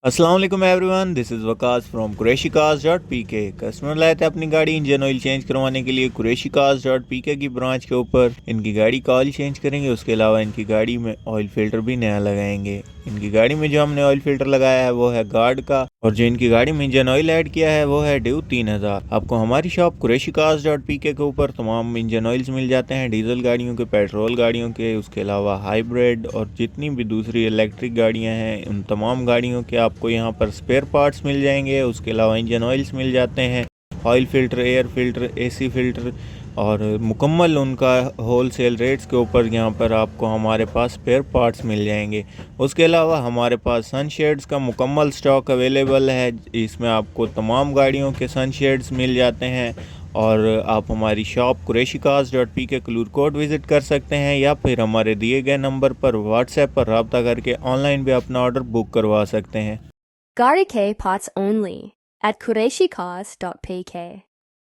अस्सलाम वालेकुम everyone, this is Waqas from Qureshicarspk। Customer लाए थे अपनी गाड़ी इंजन ऑयल चेंज करवाने के लिए Qureshicarspk की ब्रांच के ऊपर। इनकी गाड़ी का ऑयल चेंज करेंगे, उसके अलावा इनकी गाड़ी में ऑयल फिल्टर भी नया लगाएंगे। इनकी गाड़ी में जो हमने ऑयल फिल्टर लगाया है वो है गार्ड का, और जो इनकी गाड़ी में इंजन ऑयल ऐड किया है वो है ड्यू 3000। आपको हमारी शॉप Qureshicarspk के ऊपर तमाम इंजन ऑयल्स मिल जाते हैं, डीजल गाड़ियों के, पेट्रोल गाड़ियों के, उसके अलावा हाइब्रिड और जितनी भी दूसरी इलेक्ट्रिक गाड़ियां हैं उन तमाम गाड़ियों के आपको यहाँ पर स्पेयर पार्ट्स मिल जाएंगे। उसके अलावा इंजन ऑयल्स मिल जाते हैं, oil filter, air filter, AC filter, और मुकम्मल उनका होलसेल रेट्स के ऊपर यहाँ पर आपको हमारे पास स्पेयर पार्ट्स मिल जाएंगे। उसके अलावा हमारे पास सनशेड्स का मुकम्मल स्टॉक अवेलेबल है, इसमें आपको तमाम गाड़ियों के सनशेड्स मिल जाते हैं। और आप हमारी शॉप Qureshicarspk क्लूर कोड विज़िट कर सकते हैं, या फिर हमारे दिए गए नंबर पर व्हाट्सएप पर रब्ता करके ऑनलाइन भी अपना ऑर्डर बुक करवा सकते हैं। Garike pots only at Qureshicarspk.